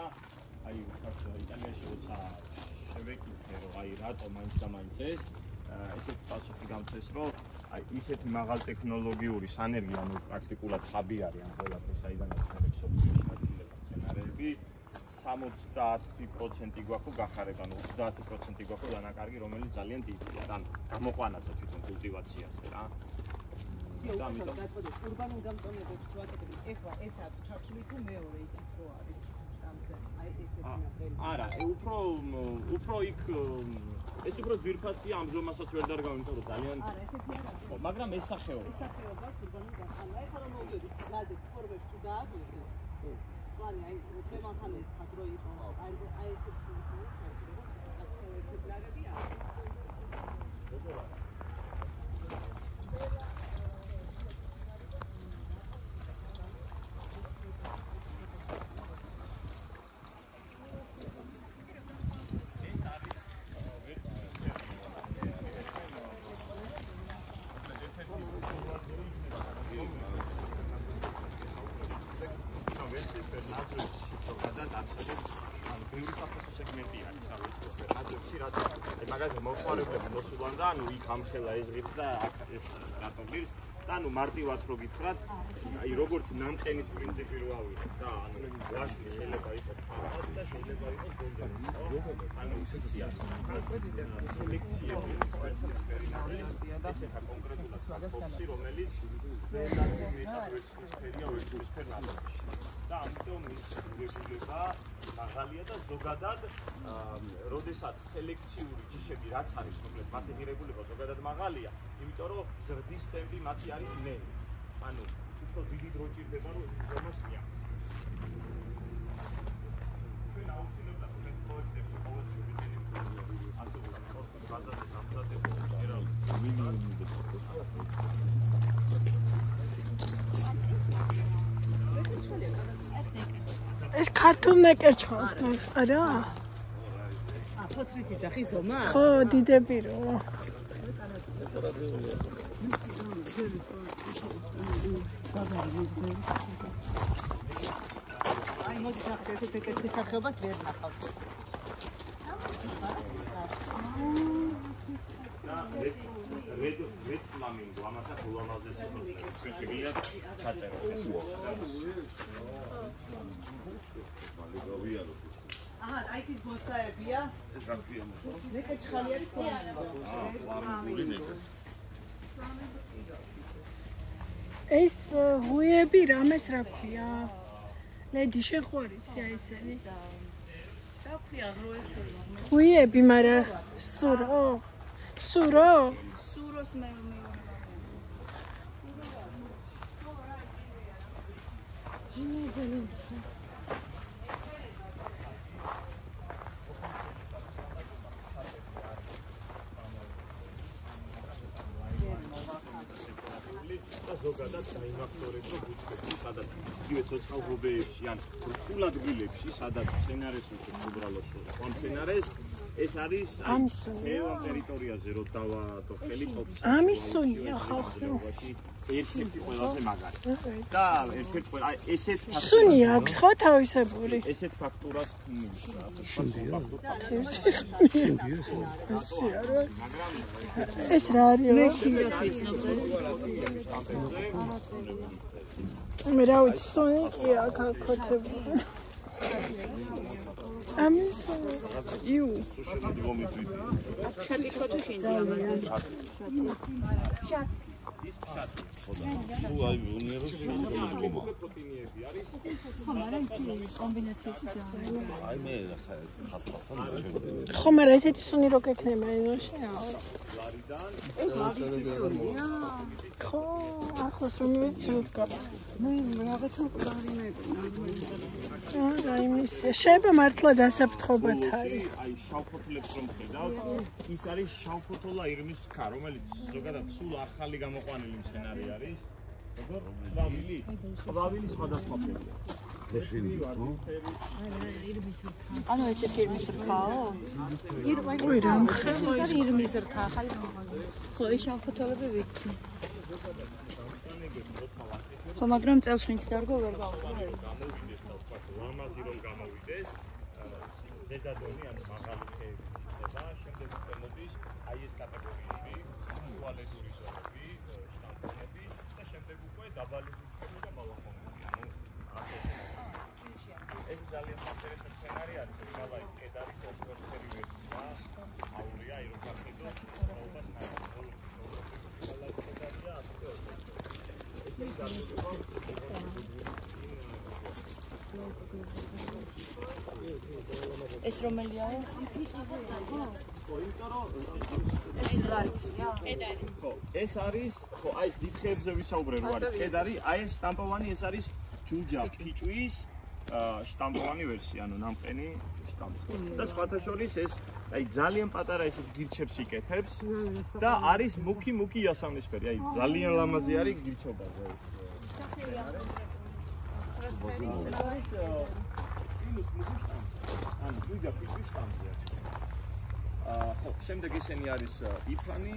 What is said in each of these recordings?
აი იტალიაში როცა შევეკითხე რომ აი რატომ მაინც და მაინც ესეთი პასუხი გამწეს რომ აი ისეთი მაღალ ტექნოლოგიური სანერგი ანუ პრაქტიკულად ხაბი არის ამ ყველაფერს საიდანაც სოფლიოში ნაწილდება სცენარები 70% გვაქვს გახარება ანუ 30% გვაქვს დანაკარგი რომელიც ძალიან დიდია ან გამოყვანაცა თვითონ კულტივაციაზე რა და ამიტომ ურბანულ გამწონებებს ვაკეთებ ეხლა ეს აქვს ჩართული თუ მეორე იქით რო არის არა, უფრო იქ ეს უფრო ძვირფასია ამჟამადაც ვერ დარგავ, იმიტომ რომ ძალიან არა, ესეთი არ არის. მაგრამ ეს სახეობა. ეს სახეობა ურბანულ გამწონებაში. აი ხარ რომ მოვიდეთ გაზეთ ფორმებს თუ დააგვირდეთ. ზვარი აი თემათან ერთად რო იყო. აი ესეთი ეგზემპლარები არის. მაგაზე მოხმარებლები მოსულან და ანუ იქ ამხელა ეზღით და ეს რატომის და ანუ მარტივად რო გითხრათ აი როგორც ნამყენის პრინციპი რო ავიღოთ და ანუ ვაშლი შეიძლება იყოს ფართო და შეიძლება იყოს გონდანი ანუ ისეა სელექციები ეს ახლა კონკრეტულად ფოქსი რომელიც მეტავრექსფერია ვერტუსფერნალში და ამიტომ ის გეშლება მაღალია და ზოგადად როდესაც სელექციური ჯიშები რაც არის მოკლედ მათი ღირებულება ზოგადად მაღალია იმიტომ რომ ზრდის ტემპი მათი არის ნელი ანუ უფრო დიდი დრო ჭირდება რომ ზომას მიაღწიოს ჩვენ აუცილებლად ჩვენ პროექტებში ყოველთვის ვიძინებთ ასე სადაც გამზადება ერა მინიმუმი ეს ქართულ ნეკერჩხალს არა? ფოთლით იძახი ზომა? ხო, დიდები რო. აი მოდი ახლა ესეთი სახეობას ვერ ნახავთ. რედ ფლამინგო ამასაც ულამაზესი შეგვიძლია ჩაწეროთ. აჰა, აი ეს ბოსაებია. ეს რა ქვია მოსო? ნეკერჩხალი არის ფლამინგო. ფლამინგური ნეკერჩხალი. ეს ღუიები რამეს რა ქვია? ლედი შეხვარიცი აი ესენი. რა ქვია ღროები? ღუიები, მაგრამ სურო? სურო? სუროს მე ზოგადად დაიმახსოვრეთ რომ ბუჩქები სადაც იგივე ცოცხალ ღობეებში ან რთულ ადგილებში სადაც მცენარეს უწევს უბრალოდ ამ მცენარეს ეს არის ამ ტერიტორიაზე რო დავატო ხელი ტოპს ამისუნია ხალხი ერთ-ერთი ყველაზე მაგარი და ერთ-ერთი აი ესეთ სუნი აქვს ხო თავისებური ესეთ ფაქტურას ქმნის ასე ეს რა არის მე რა ვიცი სუნი კი აქ ქოთებული ამის იუ შატი ხოთი შინდა ის ფშატი სუ აი უნიეროს შემოდგომა პროტეინები არის ხო მაგრამ ის კომბინაციები ძალიან აი მე ხასხასან ჩემ ხო მაგრამ ესეთი სუნი რო გექნება ენოში ხო ახლა სუნი ვიცით ნუ რაღაცა პლანიმეტი რა იმის შეიძლება მართლა დასაფრთხობათ არის აი შავფოთლებს რომ ხედავთ ის არის შავფოთოლა ირმის ხა რომელიც ზოგადად სულ ახალი გამოყვანილი მცენარე არის როგორ ყვავილი სხვადასხვა ფერია ანუ ესე ფირმის რქაო? ой რა მხელა ის ირმის რქა ახალი ხო ის შავფოთოლები ვიცი ხო მაგრამ წელს ვინც დარგო ვერ გავუყურე ლამაზი რომ გამოვიდეს, ზედადონი ან მაღალი ხეები ხდება, შემდეგ უკვე მოდის აი ეს კატეგორიები, ტუალეტური ზონები, შტამპონები და შემდეგ უკვე დაბალი ბუჩქები და ბალახონები. ეს ძალიან საინტერესო სცენარი არის, მაგრამ კედარის ოსკორსფერი ვერსია, აურია, აი რომ გახდო, ყოველას ნაკლები ეს რომელია? ეს არის, ხო, აი ეს დიდხეებზე ვისაუბრე რო არის კედარი, აი ეს შტამპოვანი, ეს არის ჯუჯა ფიჭვის შტამპოვანი ვერსია, ანუ ნამყენი შტამპი. და სხვათა შორის ეს აი ძალიან პატარა ესეთ გირჩებს იკეთებს და არის მუქი იასამნისფერი, აი ძალიან ლამაზი არის გირჩობაზე ეს. ანუ ჯუჯა ფიჭვის შტამპია. ხო, შემდეგ ისინი არის იფანი.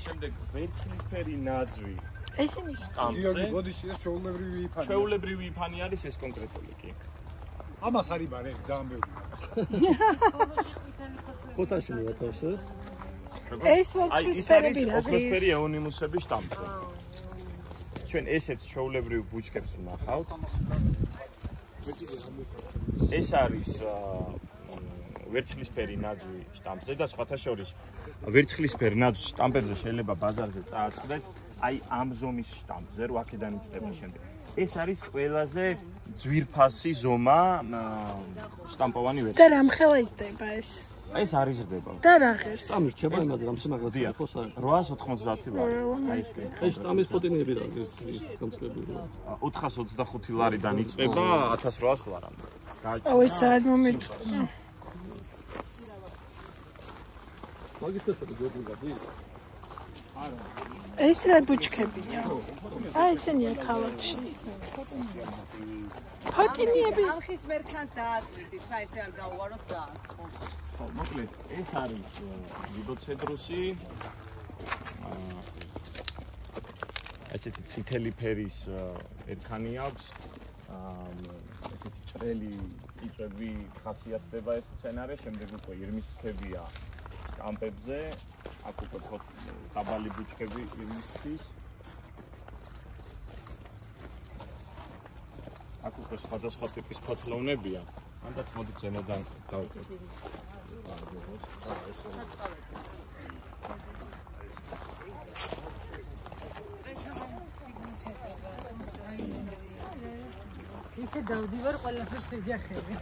შემდეგ ვერცხლისფერი ნაძვი. ესენი გიორგი ბოდიში ეს ჩვეულებრივი იფანი. ჩვეულებრივი იფანი არის ეს კონკრეტული კი. ამას არის ბარე ძალიან ბევრი. ხოთაში მივათავსე. ეს ვერცხლისფერები რა? ოქროსფერი ეონიმუსების შტამპი. ჩვენ ესეც ჩვეულებრივ ბუჩქებს ვნახავთ. ეს არის ვერცხლისფერი ნაძვი შტამპზე და სხვათა შორის ვერცხლისფერ ნაძვ შტამპებზე შეიძლება ბაზარზე წააწყდეთ აი ამ ზომის შტამპზე, რო აქედან იწყება შემდეგ. ეს არის ყველაზე ძვირფასი ზომა შტამპოვანი ვერსია. და რამხელა იზრდება ეს? ეს არ იზრდება. და რა ღირს? სტამის რჩება იმაზე რამ სიმაღლეც იყოს არა. 890 ლარი. აი ეს. ეს სტამის ფოტინები რა ეს გამწრებული. 425 ლარიდან იწყება 1800 ლარამდე. აუ ეს ძალიან მომეწონა. მაგის ფოტო გოგუგადი? ეს რა ბუჩქებია? აი ესენია ქალაქში. ფოტინიები. ამხის მერქანს დააკვირდით, რა ესე არ გაუვაროთ და. ხო, მოკლედ, ეს არის ლიბოცედრუსი. ესეთი წითელი ფერის ერქანი აქვს. ესეთი ჭრელი წიწვები ხასიათდება ეს სცენარი, შემდეგ უკვე ირმის თქებია სტამპებზე, აქ უკვე დაბალი ბუჩქები ირმისთვის. აქ უკვე სხვადასხვა ტიპის ფოთლოვნებია. ანდაც მოდი ზემოდან გავუკეთოთ. ისე დავდივარ ყველაფერს ეჯახები.